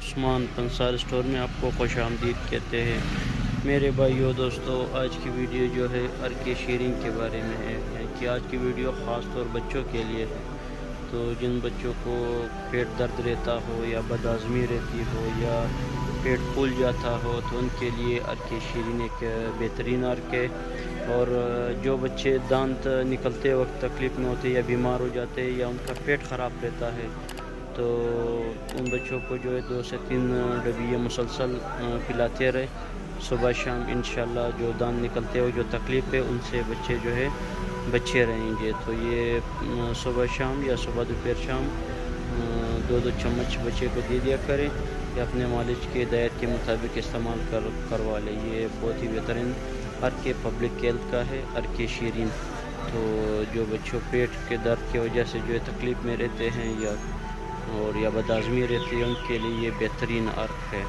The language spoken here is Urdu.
عثمان پنسال اسٹور میں آپ کو خوش آمدید کہتے ہیں۔ میرے بھائیو دوستو، آج کی ویڈیو جو ہے ارک شیرنگ کے بارے میں ہے، یعنی کہ آج کی ویڈیو خاص طور بچوں کے لیے ہے۔ تو جن بچوں کو پیٹ درد رہتا ہو یا بدہضمی رہتی ہو یا پیٹ پھول جاتا ہو تو ان کے لیے ارک شیرین ایک بہترین ارک ہے۔ اور جو بچے دانت نکلتے وقت تکلیف میں ہوتے یا بیمار ہو جاتے یا ان کا پیٹ خراب رہتا ہے تو ان بچوں کو جو ہے 2 سے 3 ڈبی مسلسل پلاتے رہے صبح شام، انشاءاللہ جو دانت نکلتے ہوئے جو تکلیف ہے ان سے بچے جو ہے بچے رہیں گے۔ تو یہ صبح شام یا صبح دوپہر شام 2 چمچ بچے کو دے دیا کریں یا اپنے مالج کے ہدایت کے مطابق استعمال کروا لیں۔ یہ بہت ہی بہترین ارک پبلک ہیلتھ کا ہے، ارک شیرین۔ تو جو بچوں پیٹ کے درد کی وجہ سے جو ہے تکلیف میں رہتے ہیں یا بدہضمی رہتی ہے ان کے لیے یہ بہترین ارک ہے۔